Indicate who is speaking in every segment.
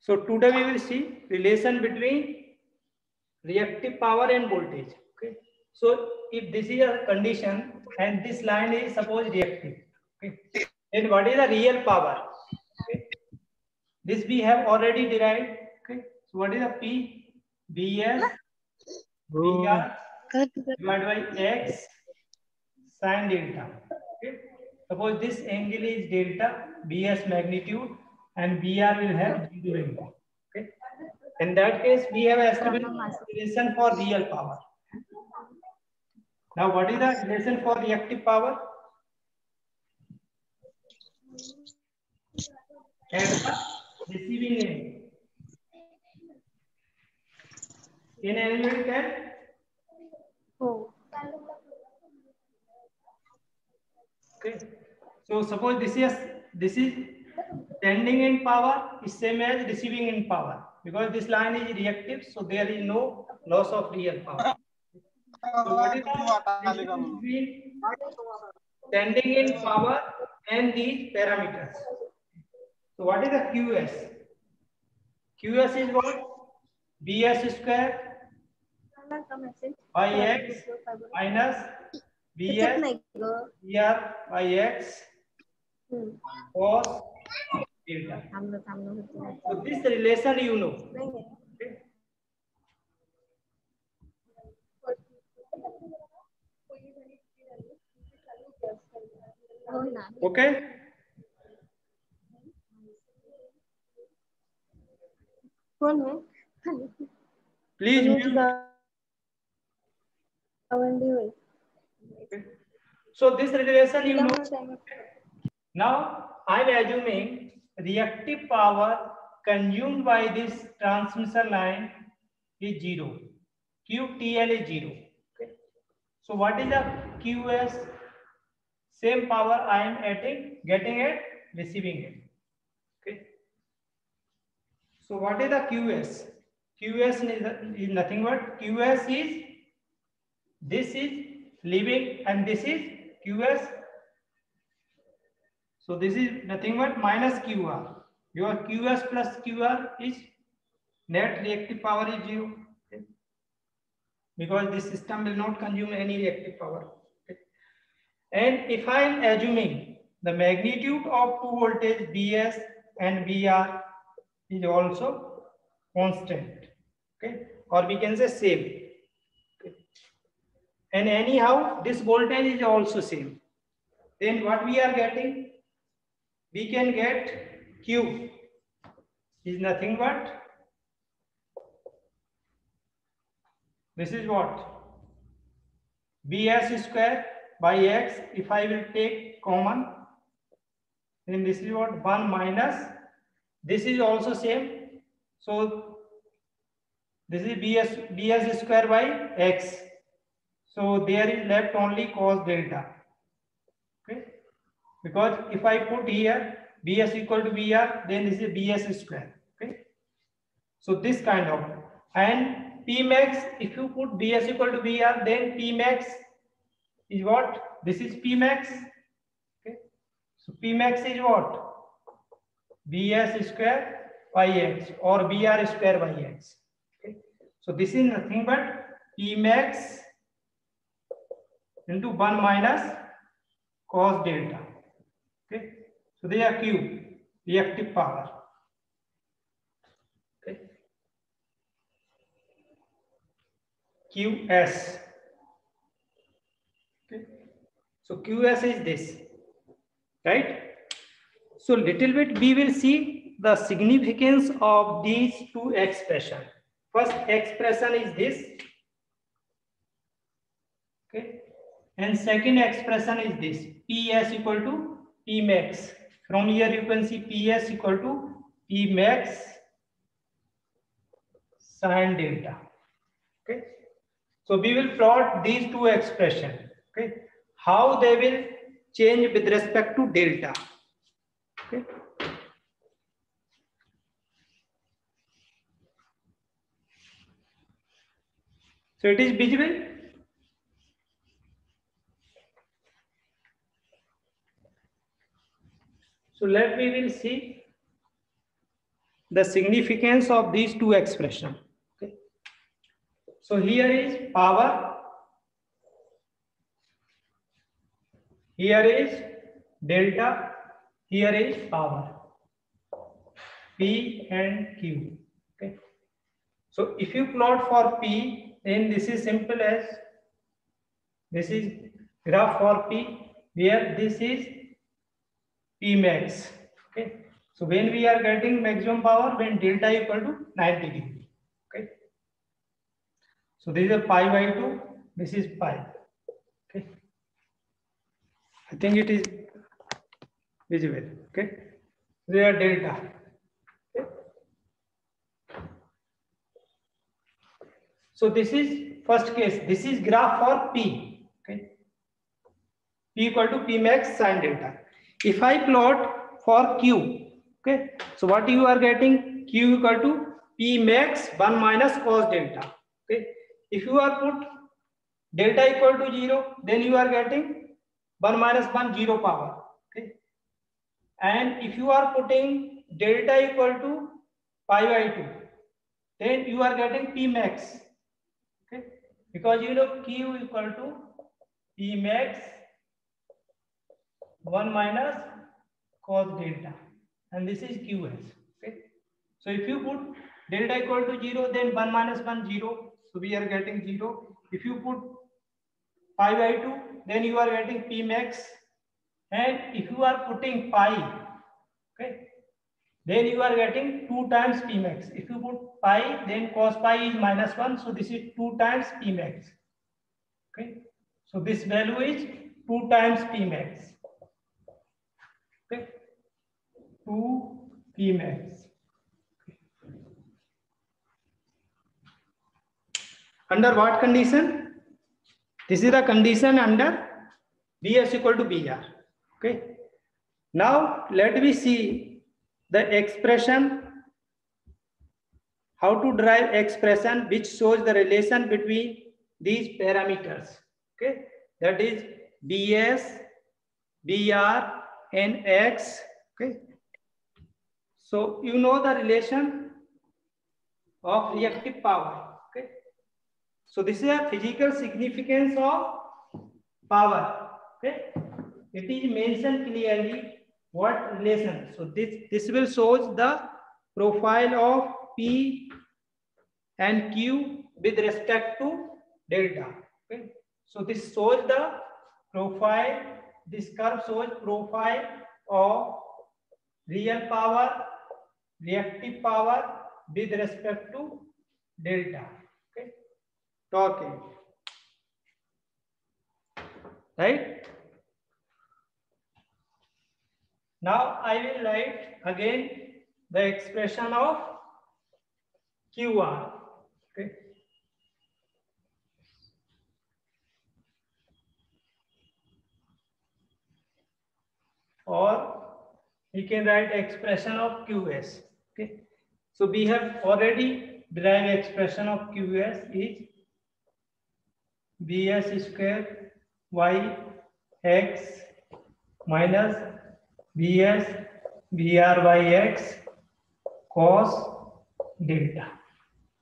Speaker 1: So today we will see relation between reactive power and voltage. Okay. So if this is a condition and this line is suppose reactive, okay, then what is the real power? Okay. This we have already derived. Okay. So what is the P? Bs VR divided by X sin delta. Okay. Suppose this angle is delta, Bs magnitude, and Br will have 0 impact. Okay. In that case, we have established relation for real power. Now, what is the relation for reactive power? At the receiving end. Can anyone tell?
Speaker 2: Oh.
Speaker 1: Okay. So suppose this is sending in power is same as receiving in power, because this line is reactive, so there is no loss of real power. So what is the difference between sending in power and these parameters? So what is the QS? QS is what? Bs square by x minus Bs Br by x cos delta. So this relation you know. Okay? Okay? Please mute. Okay. So this relation you know. Now I am assuming reactive power consumed by this transmission line is 0. QTL is 0. Okay. So what is the QS? Same power I am getting it, receiving it. Okay. So what is the QS? QS is nothing but QS is this is leaving and this is QS. So this is nothing but minus QR. Your QS plus QR is net reactive power is 0. Okay. Because this system will not consume any reactive power. Okay. And if I am assuming the magnitude of two voltage Bs and Br is also constant, okay, or we can say same. Okay. And anyhow, this voltage is also same. Then what we are getting? We can get Q is nothing but this is what? Bs square by x. If I will take common, then this is what? 1 minus. This is also same. So this is Bs square by x. So there is left only cos delta. Okay. Because if I put here Bs equal to Br, then this is Bs square. Okay. So this kind of, and P max, if you put Bs equal to Br, then P max is what? This is P max. Okay. So P max is what? Bs square by x or Br square by x. Okay. So this is nothing but P max into 1 minus cos delta. Okay. So they are Q, reactive power. Okay. QS. Okay. So QS is this, right? So little bit we will see the significance of these two expressions. First expression is this, okay, and second expression is this, PS equal to P max. From here you can see PS equal to P max sin delta. Okay, so we will plot these two expressions. Okay, how they will change with respect to delta. Okay. So it is visible. So let we will see. the significance of these two expressions. Okay. So here is power, here is delta, here is power, P and Q. Okay. So if you plot for P, then this is simple as this is graph for P, where this is P max. Okay. So when we are getting maximum power, when delta equal to 90 degree. Okay. So this is a pi by 2, this is pi. Okay. I think it is visible. Okay. They are delta. Okay. So this is first case. This is graph for P. Okay. P equal to P max sin delta. If I plot for Q, okay. So what you are getting? Q equal to P max 1 minus cos delta. Okay. If you are put delta equal to 0, then you are getting 1 minus 1 0 power. Okay. And if you are putting delta equal to pi by 2, then you are getting P max. Okay. Because you know Q equal to P max 1 minus cos delta, and this is QS. Okay. So if you put delta equal to 0, then 1 minus 1 0. So we are getting 0. If you put pi by 2, then you are getting P max. And if you are putting pi, okay, then you are getting 2 times P max. If you put pi, then cos pi is minus 1. So this is 2 times P max. Okay. So this value is 2 times P max. Okay. 2 P max. Under what condition? This is the condition under Bs equal to Br. Okay. Now let me see the expression, how to derive expression which shows the relation between these parameters. Okay. That is Bs, Br and X. Okay. So you know the relation of reactive power. Okay. So this is a physical significance of power. Okay. It is mentioned clearly what relation. So this will shows the profile of P and Q with respect to delta. Okay. So this shows the profile. This curve shows profile of real power, reactive power with respect to delta. Okay. Talking. Right. Now I will write again the expression of QR. Okay. Or we can write expression of QS. Okay. So we have already derived expression of QS is Bs square y x minus Bs Br by x cos delta.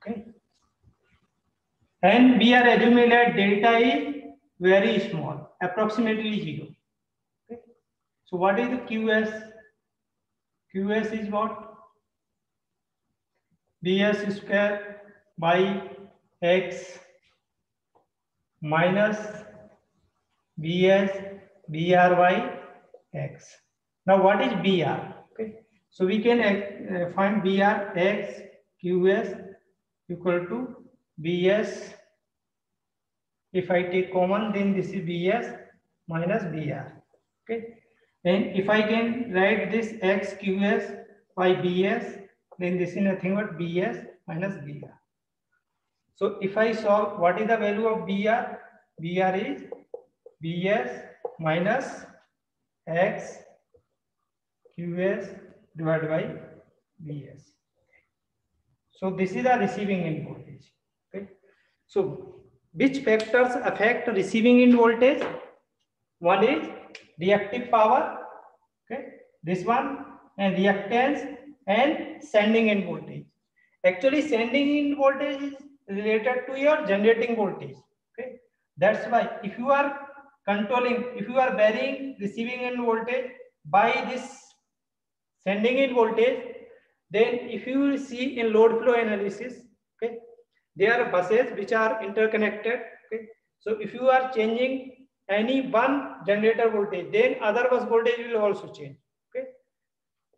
Speaker 1: Okay. And we are assuming that delta is very small, approximately 0. Okay. So what is the QS? QS is what? Bs square by x minus Bs Br by x. Now what is Br? Okay. So we can find Br x QS equal to Bs. If I take common, then this is Bs minus Br. Okay. And if I can write this x QS by Bs, then this is nothing but Bs minus Br. So if I solve, what is the value of Br? Br is Bs minus x QS divided by Bs. So this is the receiving end voltage. Okay. So which factors affect receiving end voltage? One is reactive power, okay, this one, and reactance and sending end voltage. Actually, sending end voltage is related to your generating voltage. Okay, that's why if you are controlling, if you are varying receiving end voltage by this sending end voltage, then if you will see in load flow analysis, okay, there are buses which are interconnected. Okay, so if you are changing any one generator voltage, then other bus voltage will also change. Okay,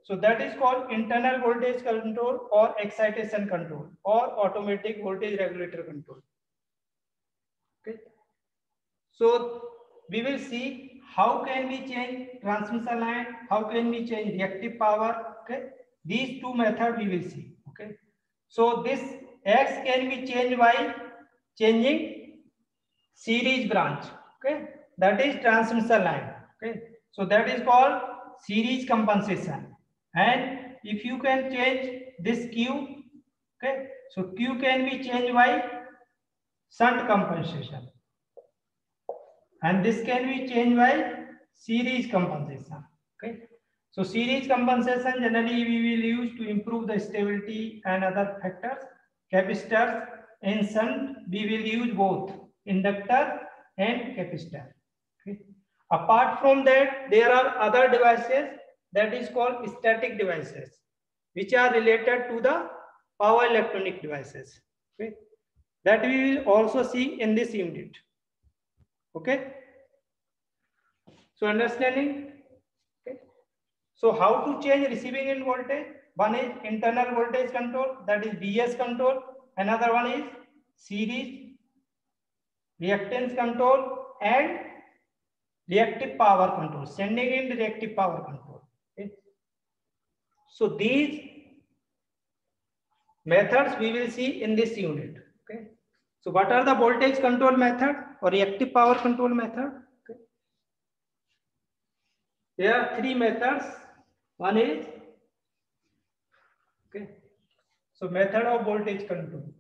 Speaker 1: so that is called internal voltage control or excitation control or automatic voltage regulator control. Okay, so we will see how can we change transmission line, how can we change reactive power. Okay, these two methods we will see. Okay, so this X can be changed by changing series branch. Okay, that is transmission line. Okay, so that is called series compensation. And if you can change this Q, okay, so Q can be changed by shunt compensation, and this can be changed by series compensation. Okay, so series compensation generally we will use to improve the stability and other factors. Capacitors and shunt we will use both inductor and capacitor. Okay, apart from that there are other devices that is called static devices, which are related to the power electronic devices. Okay, that we will also see in this unit. Okay, so understanding. Okay, so how to change receiving end voltage? One is internal voltage control, that is BS control. Another one is series reactance control and reactive power control, sending in reactive power control. Okay, so these methods we will see in this unit. Okay, so what are the voltage control method or reactive power control method? Okay, there are three methods. One is, okay, so method of voltage control.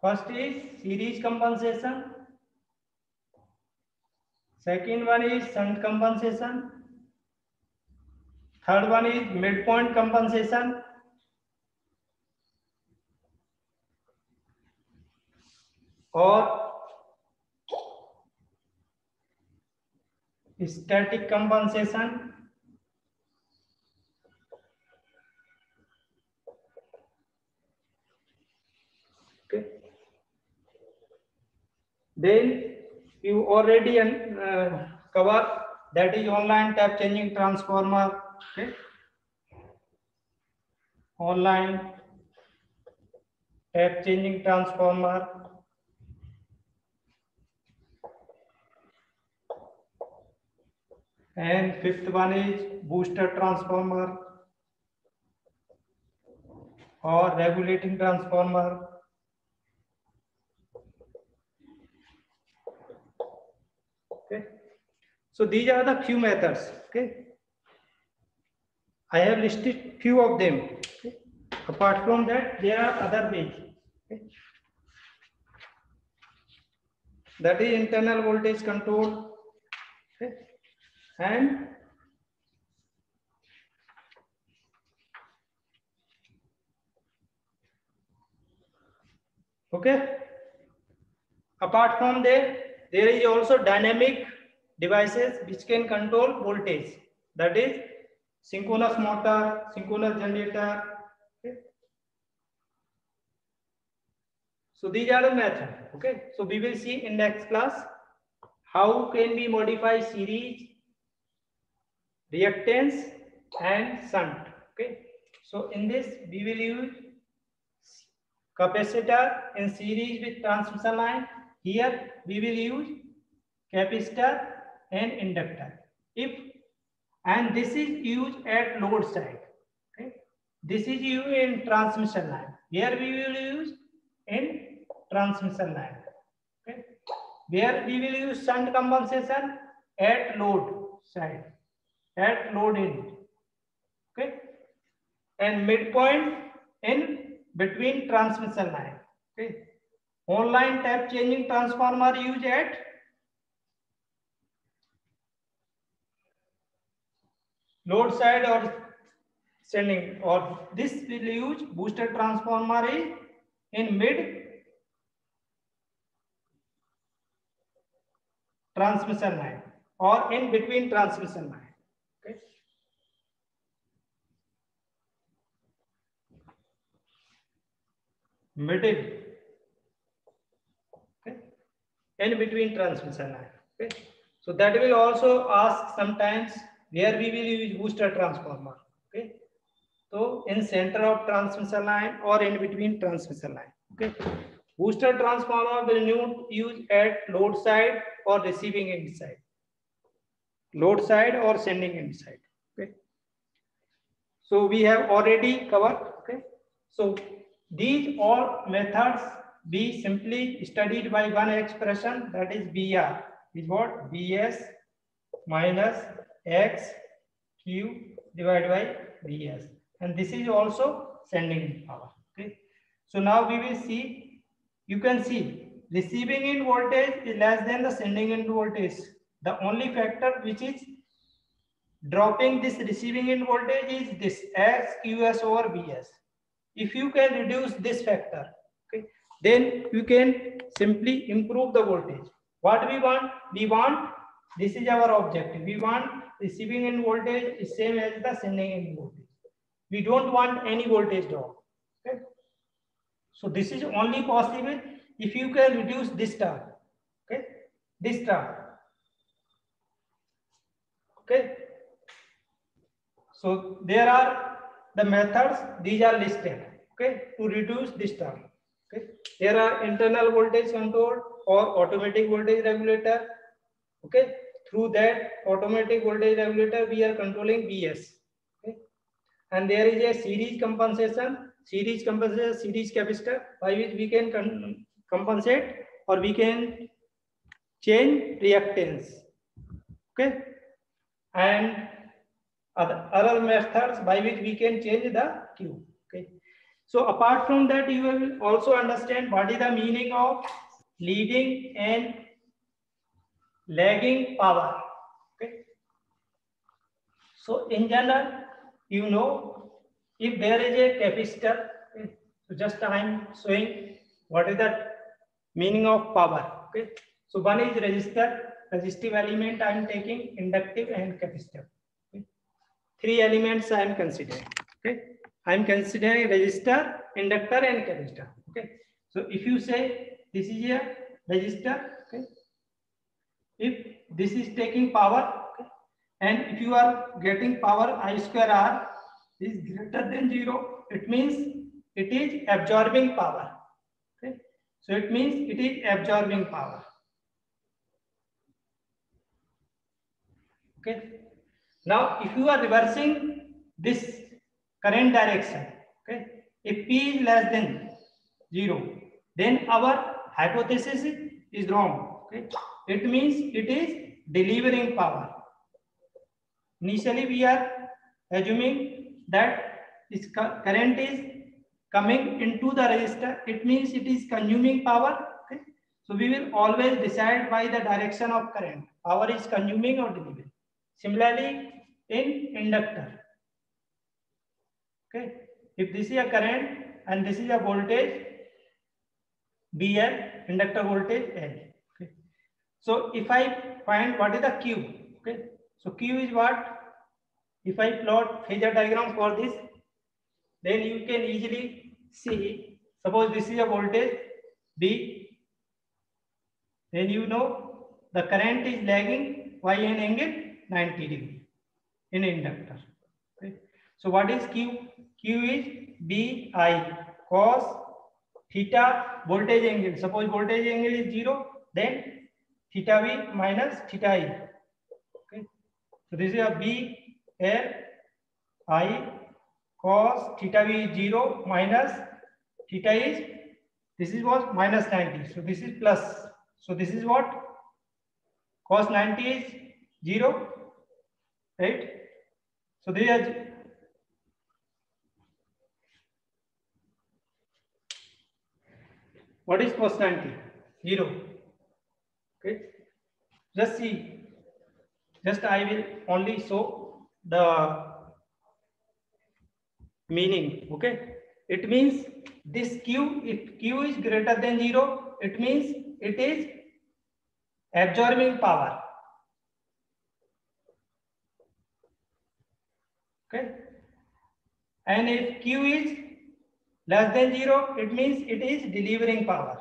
Speaker 1: First is series compensation. Second one is shunt compensation. Third one is midpoint compensation. Or static compensation. Okay. Then you already cover, that is online tap changing transformer. Okay, online tap changing transformer. And fifth one is booster transformer or regulating transformer. Okay, so these are the few methods. Okay, I have listed few of them. Okay, apart from that there are other ways. Okay, that is internal voltage control. Okay, and okay, apart from there is also dynamic devices which can control voltage, that is synchronous motor, synchronous generator. Okay, so these are the methods. Okay, so we will see in next class how can we modify series, reactance and shunt. Okay, so in this we will use capacitor in series with transmission line. Here we will use capacitor and inductor. And this is used at load side. Okay, this is used in transmission line. Here we will use in transmission line. Okay, where we will use shunt compensation at load side, at load end. Okay, and midpoint in between transmission line. Okay, Online tap changing transformer used at load side or sending, or this will use booster transformer in mid transmission line or in between transmission line. Okay. Middle. Okay. In between transmission line. Okay. So that will also ask sometimes where we will use booster transformer. Okay. So in center of transmission line or in between transmission line. Okay. Booster transformer will not use at load side or receiving end side. Load side or sending end side. Okay. So we have already covered. Okay. So these all methods be simply studied by one expression, that is BR, is what? BS minus X Q divided by BS. And this is also sending power. Okay. So now we will see, you can see receiving end voltage is less than the sending end voltage. The only factor which is dropping this receiving end voltage is this as QS over BS. If you can reduce this factor, okay, then you can simply improve the voltage. What we want? We want, this is our objective. We want receiving end voltage is same as the sending end voltage. We don't want any voltage drop. Okay. So this is only possible if you can reduce this term. Okay, this term. Okay. So there are the methods, these are listed, okay, to reduce this term. Okay. There are internal voltage control or automatic voltage regulator. Okay. Through that automatic voltage regulator, we are controlling BS. Okay. And there is a series compensation, series capacitor, by which we can compensate or we can change reactance. Okay. And other methods by which we can change the Q. Okay. So apart from that, you will also understand what is the meaning of leading and lagging power. Okay. So in general, you know, if there is a capacitor, okay, so just I am showing what is the meaning of power. Okay. So one is resistor, resistive element I am taking, inductive and capacitor. Three elements I am considering. Okay, I am considering resistor, inductor, and capacitor. Okay, so if you say this is a resistor, okay, if this is taking power, okay, and if you are getting power I square R is greater than 0, it means it is absorbing power. Okay, so it means it is absorbing power. Okay. Now, if you are reversing this current direction, okay, if P is less than 0, then our hypothesis is wrong. Okay, it means it is delivering power. Initially, we are assuming that this current is coming into the resistor. It means it is consuming power. Okay, so we will always decide by the direction of current. Power is consuming or delivering. Similarly, in inductor, okay, if this is a current and this is a voltage BL, inductor voltage L. Okay, so if I find what is the Q, okay, so Q is what? If I plot phasor diagram for this, then you can easily see. Suppose this is a voltage B, then you know the current is lagging by an angle 90 degree in inductor. Okay. So what is Q? Q is BI cos theta voltage angle. Suppose voltage angle is 0, then theta V minus theta I. Okay. So this is a B L I cos theta V is 0 minus theta is, this is what, minus 90. So this is plus. So this is what? Cos 90 is 0. Right? So they are, What is proportionality? 0. Okay. Just see. Just I will only show the meaning. Okay. It means this Q, if Q is greater than 0, it means it is absorbing power. Okay. And if Q is less than 0, it means it is delivering power.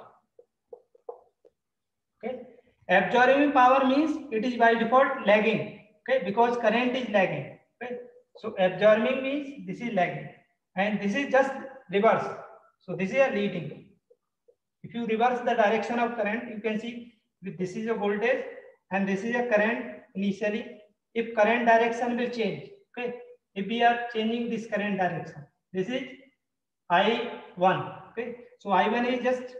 Speaker 1: Okay. Absorbing power means it is by default lagging. Okay, because current is lagging. Okay. So absorbing means this is lagging, and this is just reverse. So this is a leading. If you reverse the direction of current, you can see this is a voltage and this is a current initially. If current direction will change, okay, if we are changing this current direction, this is I1. Okay, so I1 is just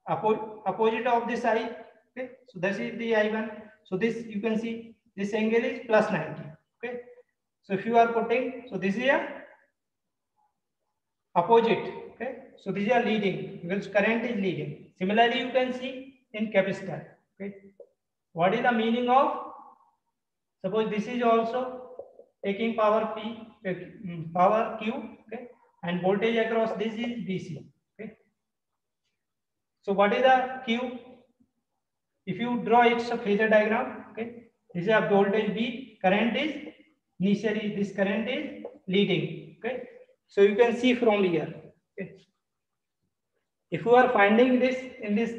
Speaker 1: opposite of this I. Okay, so this is the I1. So this you can see this angle is plus 90. Okay, so if you are putting, so this is a opposite. Okay, so this is a leading because current is leading. Similarly, you can see in capacitor. Okay, what is the meaning of? Suppose this is also taking power P, power Q. Okay, and voltage across this is DC. Okay, so what is the Q? If you draw its a phasor diagram, okay, this is a voltage V, current is initially this current is leading. Okay, so you can see from here. Okay, if you are finding this in this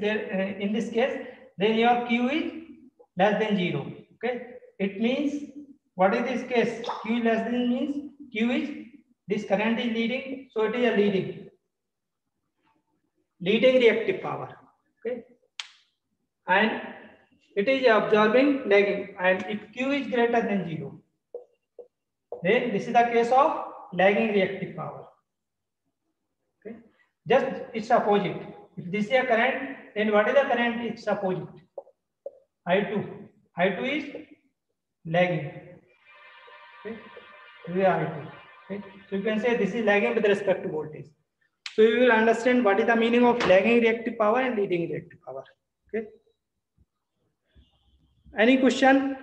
Speaker 1: case, then your Q is less than 0. Okay, it means what is this case? Q is less than means Q is this current is leading, so it is a leading reactive power. Okay, and it is absorbing lagging, and if Q is greater than 0, then this is the case of lagging reactive power. Okay, just its opposite. If this is a current, then what is the current? Its opposite. I2. I2 is lagging. Okay, this is I2. Okay, so you can say this is lagging with respect to voltage. So you will understand what is the meaning of lagging reactive power and leading reactive power. Okay. Any question?